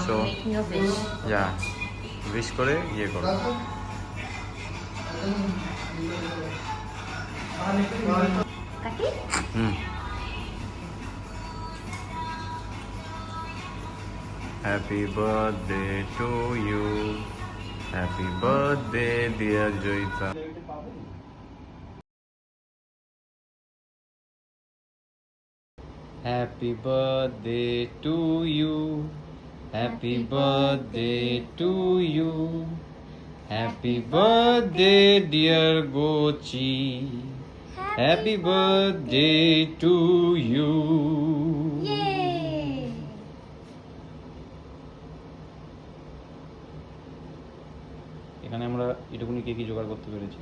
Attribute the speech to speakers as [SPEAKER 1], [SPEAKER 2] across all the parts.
[SPEAKER 1] So
[SPEAKER 2] making a wish.
[SPEAKER 1] yeah, wish করে ইয়ে করো।
[SPEAKER 2] কাটি?
[SPEAKER 1] Happy birthday to you. Happy birthday dear Joyita. Happy birthday to you. Happy birthday to you. Happy birthday dear Gochi. Happy birthday to you.
[SPEAKER 2] Yay!
[SPEAKER 1] এখানে আমরা এটুকুনি cake জোগাড় করতে পেরেছি।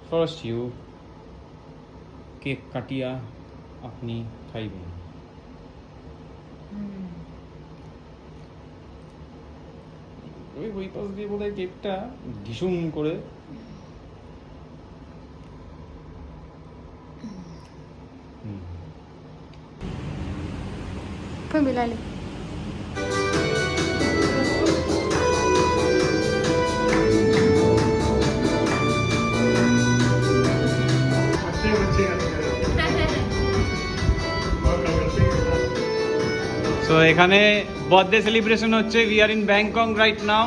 [SPEAKER 1] ফার্স্ট ইউ কেক কাটিয়া আপনি খাইবেন। ওই পাশ দিয়ে বোধহয় কেকটা ঢিসুম করে
[SPEAKER 2] মিলাইলে
[SPEAKER 1] তো এখানে বার্থডে সেলিব্রেশন হচ্ছে। We are in Bangkok right now.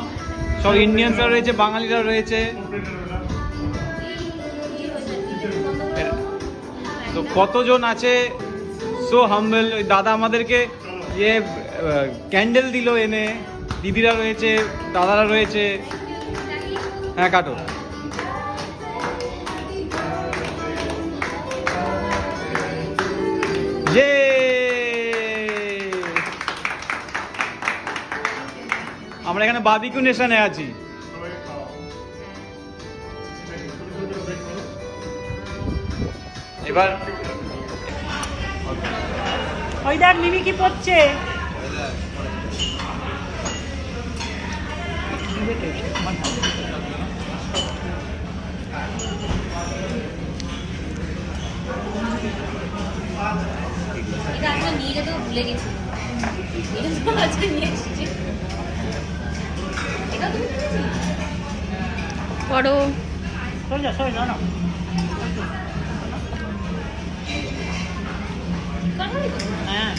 [SPEAKER 1] সব ইন্ডিয়ানসরা রয়েছে, বাঙালিরা রয়েছে। তো কতজন আছে, সো হাম্বল। ওই দাদা আমাদেরকে ইয়ে ক্যান্ডেল দিল এনে, দিদিরা রয়েছে, দাদারা রয়েছে। হ্যাঁ কাটো। যে আমরা এখানে বারবিকিউ নেশনে আছি। এবার
[SPEAKER 3] ওই দেখ মিমি কি পড়ছে।
[SPEAKER 2] এটা আজকে নিয়ে যেতে ভুলে গেছি। এটা তো আজকে নিয়ে এসেছি। এটা তুমি পড়ো।
[SPEAKER 3] সরে যা না। হ্যাঁ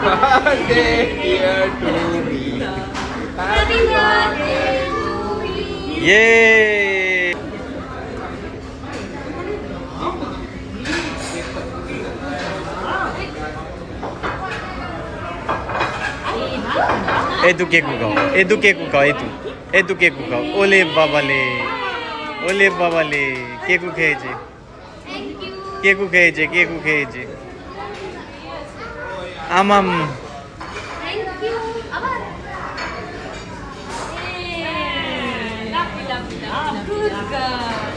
[SPEAKER 1] birthday dear to me.
[SPEAKER 2] Happy birthday to you.
[SPEAKER 1] Yay! এদু কেক খাও, এদু কেক খাও, এদু কেক খাও। ওলে বাবালে, ওলে বাবালে, কেকু খেয়েছে,
[SPEAKER 2] Thank you.
[SPEAKER 1] কেকু খেয়েছে, কেকু খেয়েছে। আমাম
[SPEAKER 2] Thank you. আবার Lovely, lovely, lovely. Good girl.